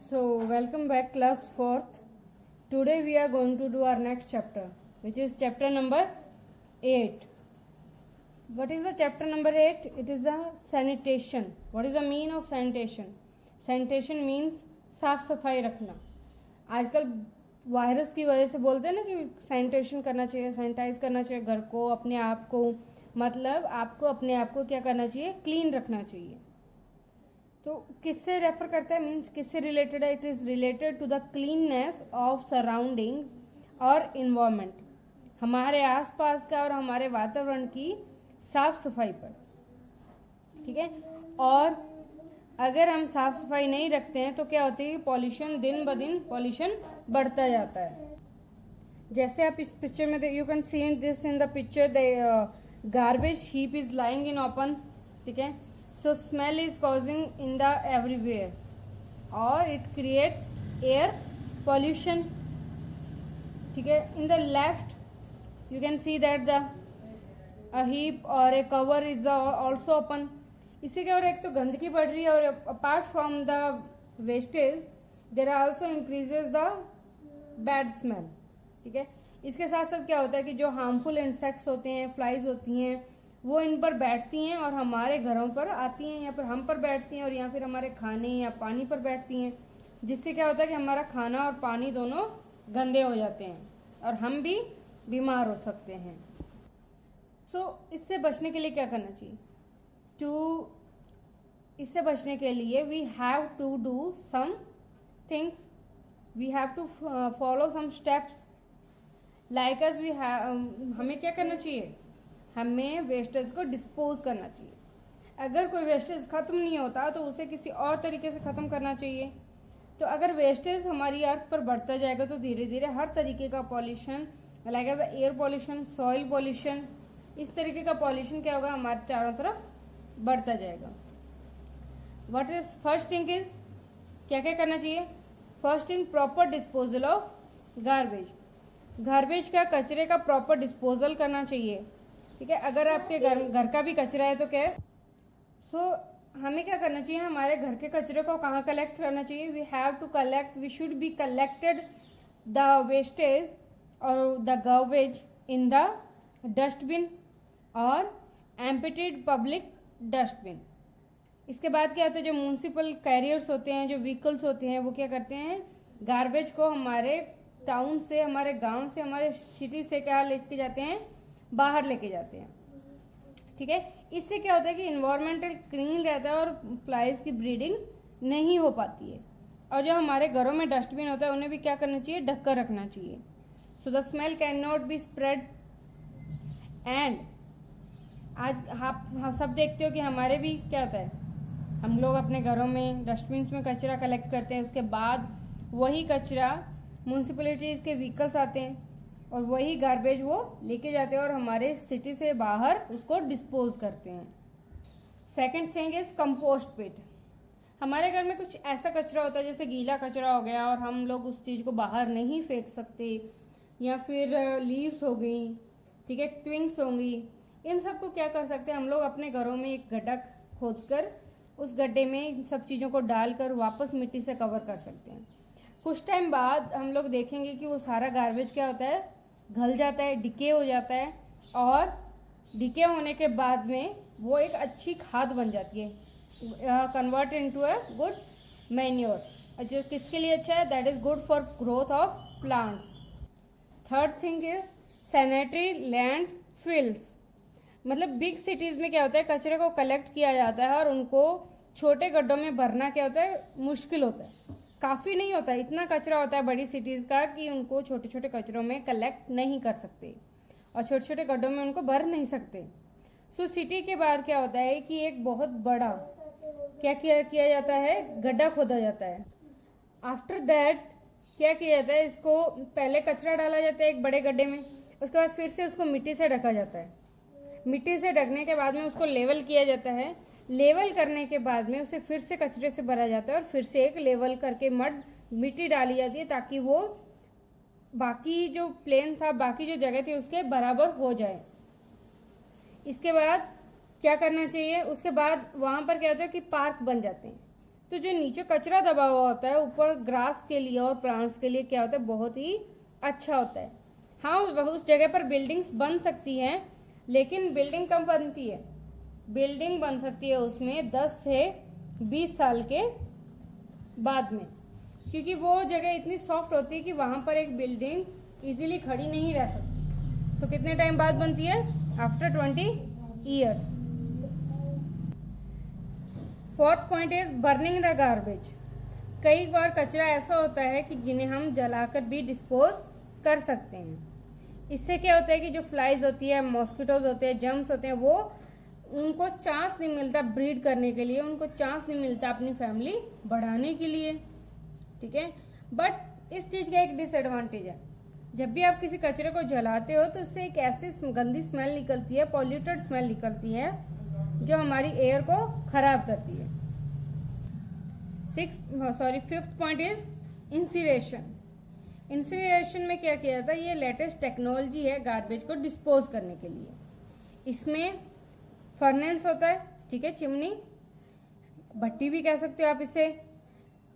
So, welcome back class 4th. Today we are going to do our next chapter, which is chapter number 8. What is the chapter number 8? It is a sanitation. What is the meaning of sanitation? Sanitation means साफ सफाई रखना. आजकल virus की वजह से बोलते हैं ना कि सैनिटेशन करना चाहिए, सैनिटाइज करना चाहिए घर को, अपने आप को. मतलब आपको अपने आप को क्या करना चाहिए? क्लीन रखना चाहिए. तो किससे रेफर करता है? मीन्स किससे रिलेटेड है? It is related to the cleanness of surrounding और इन्वायरमेंट. हमारे आसपास का और हमारे वातावरण की साफ सफाई पर. ठीक है. और अगर हम साफ सफाई नहीं रखते हैं तो क्या होती है? पॉल्यूशन दिन ब दिन पॉल्यूशन बढ़ता जाता है. जैसे आप इस पिक्चर में you can see this in the picture the garbage heap is lying in open. ठीक है. So smell is causing in the everywhere or it create air pollution. ठीक है. In the left you can see that the a heap or a cover is also open. इससे क्या हो रहा है? एक तो गंदगी बढ़ रही है और apart from the wastage there also increases the bad smell. ठीक है. इसके साथ साथ क्या होता है कि जो harmful insects होते हैं, flies होती हैं, वो इन पर बैठती हैं और हमारे घरों पर आती हैं, या फिर हम पर बैठती हैं और या फिर हमारे खाने या पानी पर बैठती हैं, जिससे क्या होता है कि हमारा खाना और पानी दोनों गंदे हो जाते हैं और हम भी बीमार हो सकते हैं. इससे बचने के लिए क्या करना चाहिए? इससे बचने के लिए we have to do some things, we have to follow some steps like us we have. हमें क्या करना चाहिए? हमें वेस्टेज को डिस्पोज करना चाहिए. अगर कोई वेस्टेज ख़त्म नहीं होता तो उसे किसी और तरीके से ख़त्म करना चाहिए. तो अगर वेस्टेज हमारी अर्थ पर बढ़ता जाएगा तो धीरे धीरे हर तरीके का pollution, like air pollution, soil pollution, इस तरीके का पॉल्यूशन क्या होगा? हमारे चारों तरफ बढ़ता जाएगा. What is first thing is, क्या क्या करना चाहिए? First thing, proper disposal of garbage. Garbage का, कचरे का प्रॉपर डिस्पोजल करना चाहिए. ठीक है. अगर आपके घर का भी कचरा है तो क्या है? हमें क्या करना चाहिए? हमारे घर के कचरे को कहाँ कलेक्ट करना चाहिए? We have to collect, we should be collected the wastage और the garbage in the dustbin और एम्प्टीड पब्लिक डस्टबिन. इसके बाद क्या होता है? जो म्यूनसिपल कैरियर्स होते हैं, जो व्हीकल्स होते हैं, वो क्या करते हैं? गार्बेज को हमारे टाउन से, हमारे गाँव से, हमारे सिटी से क्या लेके जाते हैं? बाहर लेके जाते हैं. ठीक है. इससे क्या होता है कि इन्वायरमेंटल क्लीन रहता है और फ्लाइज की ब्रीडिंग नहीं हो पाती है. और जो हमारे घरों में डस्टबिन होता है उन्हें भी क्या करना चाहिए? ढक कर रखना चाहिए. So the smell can not be spread. And आज आप सब देखते हो कि हमारे भी क्या होता है? हम लोग अपने घरों में डस्टबिन में कचरा कलेक्ट करते हैं. उसके बाद वही कचरा म्यूनसिपैलिटीज़ के व्हीकल्स आते हैं और वही गार्बेज वो लेके जाते हैं और हमारे सिटी से बाहर उसको डिस्पोज करते हैं. Second thing is compost pit. हमारे घर में कुछ ऐसा कचरा होता है जैसे गीला कचरा हो गया और हम लोग उस चीज़ को बाहर नहीं फेंक सकते, या फिर लीव्स हो गई, ठीक है, ट्विंग्स होंगी. इन सब को क्या कर सकते हैं? हम लोग अपने घरों में एक गड्ढा खोद कर उस गड्ढे में इन सब चीज़ों को डालकर वापस मिट्टी से कवर कर सकते हैं. कुछ टाइम बाद हम लोग देखेंगे कि वो सारा गार्बेज क्या होता है? घल जाता है, डिके हो जाता है, और डिके होने के बाद में वो एक अच्छी खाद बन जाती है, convert into a good manure. जो किसके लिए अच्छा है? That is good for growth of plants. Third thing is sanitary landfills. मतलब बिग सिटीज़ में क्या होता है? कचरे को कलेक्ट किया जाता है और उनको छोटे गड्ढों में भरना क्या होता है? मुश्किल होता है. काफ़ी नहीं होता है, इतना कचरा होता है बड़ी सिटीज़ का कि उनको छोटे छोटे कचरों में कलेक्ट नहीं कर सकते और छोटे छोटे गड्ढों में उनको भर नहीं सकते. सिटी के बाद क्या होता है कि एक बहुत बड़ा क्या किया जाता है? गड्ढा खोदा जाता है. आफ्टर दैट क्या किया जाता है? इसको पहले कचरा डाला जाता है एक बड़े गड्ढे में, उसके बाद फिर से उसको मिट्टी से ढका जाता है. मिट्टी से ढकने के बाद में उसको लेवल किया जाता है. लेवल करने के बाद में उसे फिर से कचरे से भरा जाता है और फिर से एक लेवल करके मिट्टी डाली जाती है ताकि वो बाकी जो प्लेन था, बाकी जो जगह थी उसके बराबर हो जाए. इसके बाद क्या करना चाहिए? उसके बाद वहाँ पर क्या होता है कि पार्क बन जाते हैं. तो जो नीचे कचरा दबा हुआ होता है ऊपर ग्रास के लिए और प्लांट्स के लिए क्या होता है, बहुत ही अच्छा होता है। हाँ, उस जगह पर बिल्डिंग्स बन सकती हैं, लेकिन बिल्डिंग कब बनती है, बिल्डिंग बन सकती है उसमें 10 से 20 साल के बाद में, क्योंकि वो जगह इतनी सॉफ्ट होती है कि वहाँ पर एक बिल्डिंग इजीली खड़ी नहीं रह सकती। तो कितने टाइम बाद बनती है, after 20 years. Fourth point is burning the garbage. कई बार कचरा ऐसा होता है कि जिन्हें हम जलाकर भी डिस्पोज कर सकते हैं। इससे क्या होता है कि जो फ्लाइज होती है, मॉस्किटोज होते हैं, जर्म्स होते हैं, वो उनको चांस नहीं मिलता ब्रीड करने के लिए, उनको चांस नहीं मिलता अपनी फैमिली बढ़ाने के लिए, ठीक है। बट इस चीज़ का एक डिसएडवांटेज है, जब भी आप किसी कचरे को जलाते हो तो उससे एक ऐसी गंदी स्मेल निकलती है, पॉल्यूटेड स्मेल निकलती है, जो हमारी एयर को खराब करती है। Fifth point is incineration. Incineration में क्या किया जाता है, ये लेटेस्ट टेक्नोलॉजी है गार्बेज को डिस्पोज करने के लिए। इसमें फर्नेस होता है, ठीक है, चिमनी, भट्टी भी कह सकते हो आप इसे,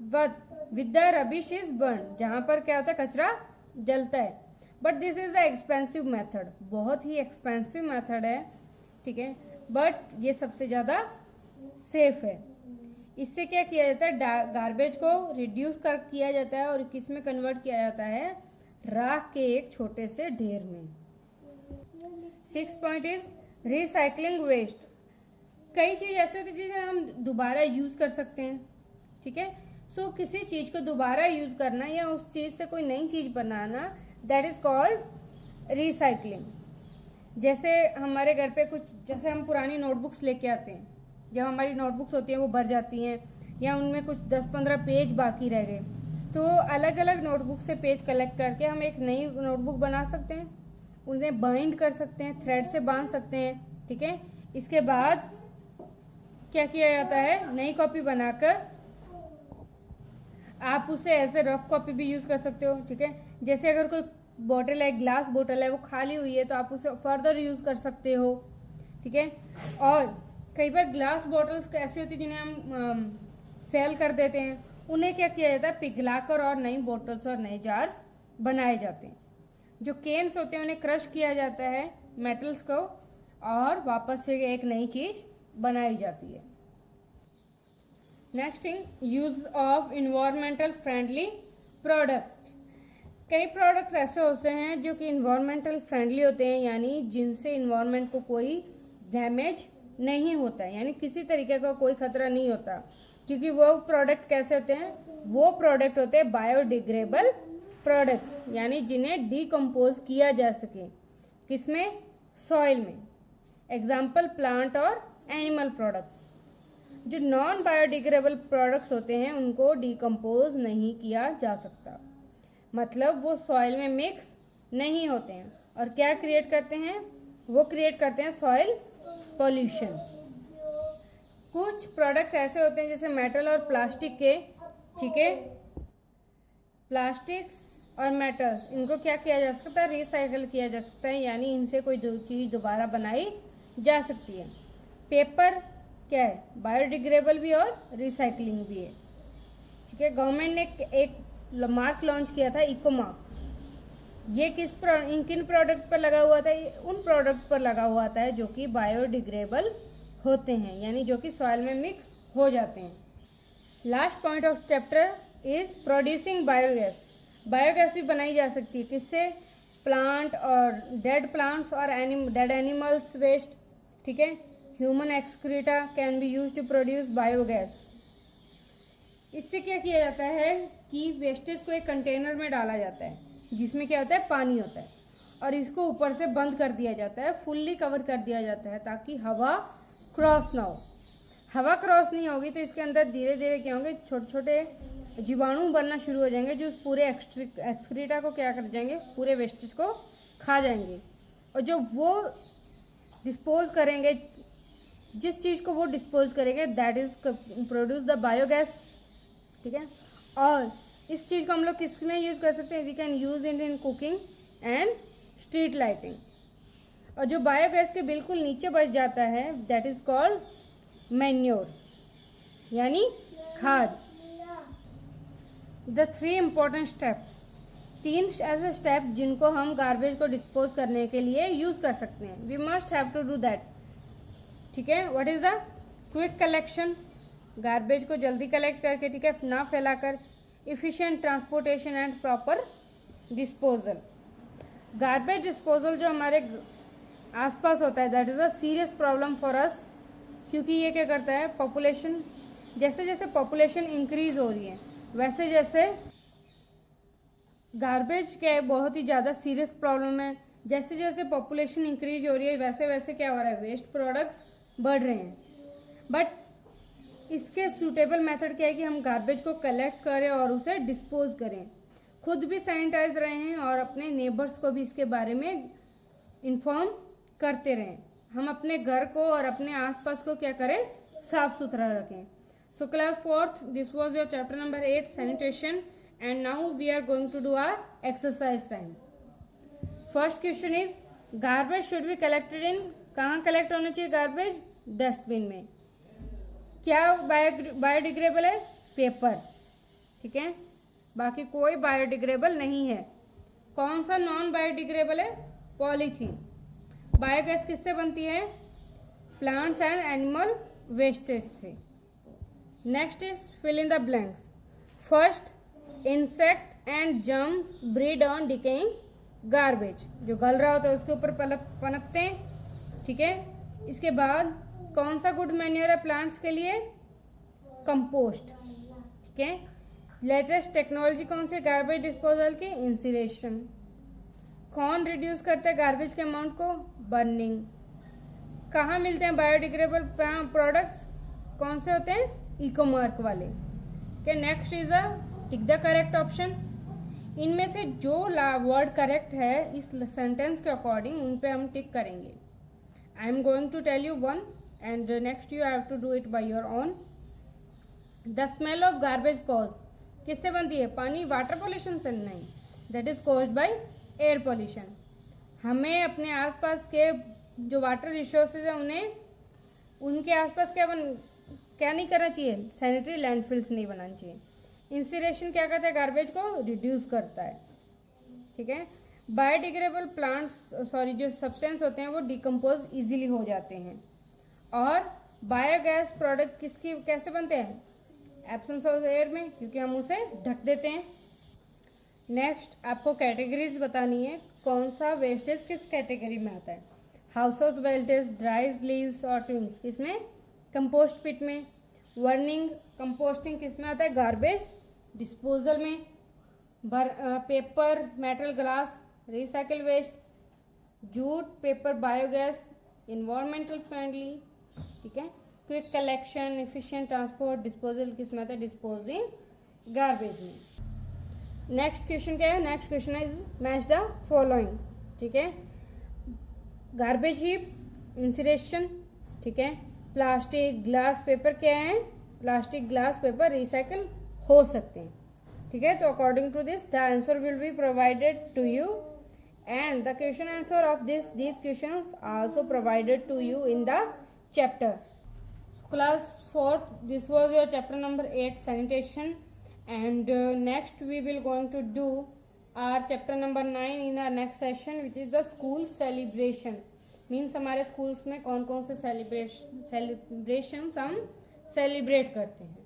with the rubbish is burn, जहाँ पर क्या होता है, कचरा जलता है। But this is the expensive method, बहुत ही एक्सपेंसिव मेथड है, ठीक है, बट ये सबसे ज़्यादा सेफ है। इससे क्या किया जाता है, गार्बेज को रिड्यूस कर किया जाता है और किस में कन्वर्ट किया जाता है, राख के एक छोटे से ढेर में। 6 पॉइंट इज रिसाइकलिंग वेस्ट। कई चीज़ ऐसे होती है जिसे हम दोबारा यूज कर सकते हैं, ठीक है। सो किसी चीज को दोबारा यूज करना या उस चीज से कोई नई चीज बनाना, दैट इज कॉल्ड रिसाइकलिंग। जैसे हमारे घर पे कुछ, जैसे हम पुरानी नोटबुक्स लेके आते हैं, जब हमारी नोटबुक्स होती हैं वो भर जाती हैं या उनमें कुछ 10-15 पेज बाकी रह गए, तो अलग अलग नोटबुक से पेज कलेक्ट करके हम एक नई नोटबुक बना सकते हैं, उन्हें बाइंड कर सकते हैं, थ्रेड से बांध सकते हैं, ठीक है। इसके बाद क्या किया जाता है, नई कॉपी बनाकर आप उसे एज ए रफ कॉपी भी यूज़ कर सकते हो, ठीक है। जैसे अगर कोई बॉटल है, ग्लास बॉटल है, वो खाली हुई है तो आप उसे फर्दर यूज़ कर सकते हो, ठीक है। और कई बार ग्लास बॉटल्स ऐसी होती है जिन्हें हम सेल कर देते हैं, उन्हें क्या किया जाता है, पिघलाकर और नई बॉटल्स और नए जार्स बनाए जाते हैं। जो केन्स होते हैं उन्हें क्रश किया जाता है मेटल्स को, और वापस से एक नई चीज़ बनाई जाती है। Next thing, use of environmental friendly product. कई प्रोडक्ट्स ऐसे होते हैं जो कि इन्वायरमेंटल फ्रेंडली होते हैं, यानी जिनसे इन्वायरमेंट को कोई डैमेज नहीं होता है, यानी किसी तरीके का कोई खतरा नहीं होता। क्योंकि वो प्रोडक्ट कैसे होते हैं, वो प्रोडक्ट होते हैं बायोडिग्रेडेबल प्रोडक्ट्स, यानी जिन्हें डिकम्पोज किया जा सके, किसमें, सॉइल में। एग्जाम्पल प्लांट और एनिमल प्रोडक्ट्स। जो नॉन बायोडिग्रेडेबल प्रोडक्ट्स होते हैं उनको डिकम्पोज नहीं किया जा सकता, मतलब वो सॉइल में मिक्स नहीं होते हैं, और क्या क्रिएट करते हैं, वो क्रिएट करते हैं सॉइल पॉल्यूशन। कुछ प्रोडक्ट्स ऐसे होते हैं जैसे मेटल और प्लास्टिक के, ठीक है, प्लास्टिक्स और मेटल्स, इनको क्या किया जा सकता है, रिसाइकल किया जा सकता है, यानी इनसे कोई चीज़ दोबारा बनाई जा सकती है। पेपर क्या है, बायोडिग्रेडेबल भी और रिसाइकलिंग भी है, ठीक है। गवर्नमेंट ने एक मार्क लॉन्च किया था, इको मार्क। ये किन प्रोडक्ट पर लगा हुआ था, उन प्रोडक्ट पर लगा हुआ था जो कि बायोडिग्रेडेबल होते हैं, यानी जो कि सॉइल में मिक्स हो जाते हैं। Last point of chapter is producing biogas. Biogas भी बनाई जा सकती है, किससे, प्लांट और डेड प्लांट्स और डेड एनिमल्स वेस्ट, ठीक है। Human excreta can be use to produce biogas. इससे क्या किया जाता है कि वेस्टेज को एक कंटेनर में डाला जाता है जिसमें क्या होता है, पानी होता है, और इसको ऊपर से बंद कर दिया जाता है, फुल्ली कवर कर दिया जाता है ताकि हवा क्रॉस ना हो। हवा क्रॉस नहीं होगी तो इसके अंदर धीरे धीरे क्या होंगे, छोटे छोटे जीवाणु बनना शुरू हो जाएंगे, जो पूरे एक्सक्रीटा को क्या कर जाएंगे, पूरे वेस्टेज को खा जाएंगे, और जो वो डिस्पोज करेंगे, जिस चीज़ को वो डिस्पोज करेंगे, that is produce the biogas, ठीक है। और इस चीज़ को हम लोग किस में यूज़ कर सकते हैं, we can use it in cooking and street lighting. और जो बायोगैस के बिल्कुल नीचे बच जाता है, दैट इज कॉल्ड मैन्योर, यानी खाद। द 3 इम्पोर्टेंट स्टेप्स, 3 ऐसे स्टेप जिनको हम गार्बेज को डिस्पोज करने के लिए यूज कर सकते हैं। We must have to do that. ठीक है, what is the quick collection, garbage को जल्दी कलेक्ट करके, ठीक है, ना फैलाकर, efficient transportation and proper disposal. Garbage disposal जो हमारे आसपास होता है, that is a serious problem for us, क्योंकि ये क्या करता है, पॉपुलेशन, जैसे जैसे पॉपुलेशन इंक्रीज हो रही है वैसे जैसे गार्बेज के बहुत ही ज़्यादा सीरियस प्रॉब्लम है। जैसे जैसे पॉपुलेशन इंक्रीज हो रही है वैसे वैसे क्या हो रहा है, वेस्ट प्रोडक्ट्स बढ़ रहे हैं। बट इसके सूटेबल मेथड क्या है कि हम गार्बेज को कलेक्ट करें और उसे डिस्पोज करें, खुद भी सैनिटाइज रहे हैं और अपने नेबर्स को भी इसके बारे में इन्फॉर्म करते रहें। हम अपने घर को और अपने आसपास को क्या करें, साफ सुथरा रखें। So class 4th, this was your chapter number 8, sanitation, and now we are going to do our exercise time. First question is, garbage should be collected in, कहाँ collect होना चाहिए garbage? डस्टबिन में। क्या बायोडिग्रेडेबल है? Paper, ठीक है, बाकी कोई बायोडिग्रेडेबल नहीं है। कौन सा नॉन बायोडिग्रेडेबल है? पॉलीथीन। बायोगैस किससे बनती है? प्लांट्स एंड एनिमल वेस्टेज से। Next is fill in the blanks. First, insect and germs breed on decaying garbage, जो गल रहा होता है उसके ऊपर पनपते हैं, ठीक है। इसके बाद कौन सा गुड मैन्योर है प्लांट्स के लिए? कंपोस्ट, ठीक है। लेटेस्ट टेक्नोलॉजी कौन सी? गार्बेज डिस्पोजल की, इंसिनेरेशन। कौन रिड्यूस करता है गार्बेज के अमाउंट को? बर्निंग। कहाँ मिलते हैं बायोडिग्रेडेबल प्रोडक्ट्स? कौन से होते हैं? इकोमार्क वाले। okay, next is tick the correct option. इनमें से जो वर्ड करेक्ट है इस सेंटेंस के अकॉर्डिंग उन पे हम टिक करेंगे। I am going to tell you one and next you have to do it by your own. The smell of garbage cause, किससे बनती है? पानी, वाटर पॉल्यूशन से नहीं, that is caused by air pollution. हमें अपने आसपास के जो वाटर रिसोर्सेज है उन्हें, उनके आसपास क्या नहीं करना चाहिए? सैनिटरी लैंडफिल्स नहीं बनानी चाहिए। इंसिनेरेशन क्या करता है? गार्बेज को रिड्यूस करता है, ठीक है। बायोडिग्रेडेबल जो सब्सटेंस होते हैं वो डिकम्पोज इजीली हो जाते हैं। और बायोगैस प्रोडक्ट कैसे बनते हैं? एब्सेंस ऑफ एयर में, क्योंकि हम उसे ढक देते हैं। नेक्स्ट आपको कैटेगरीज बतानी है, कौन सा वेस्टेज किस कैटेगरी में आता है। House hold wastage, dry leaves और ट्विंग्स किसमें? कंपोस्ट पिट में। वर्निंग, कंपोस्टिंग किसमें आता है? गार्बेज डिस्पोजल में। Paper, metal, glass, recycle waste, jute, paper, biogas, environmental friendly, ठीक है। Quick collection, efficient transport, disposal किसमें आता है? डिस्पोजिंग गार्बेज में। नेक्स्ट क्वेश्चन क्या है? Next question is match the following, ठीक है। गार्बेज हीप, इंसिनेरेशन, ठीक है। प्लास्टिक, ग्लास, पेपर क्या है? प्लास्टिक, ग्लास, पेपर रिसाइकल हो सकते हैं, ठीक है। तो according to this the answer will be provided to you and the question answer of these questions also provided to you in the chapter. Class 4th, this was your chapter number 8, sanitation, and next we will going to do our chapter number 9 in our next session, which is the school celebration. Means हमारे schools में कौन कौन से celebrations हम celebrate करते हैं।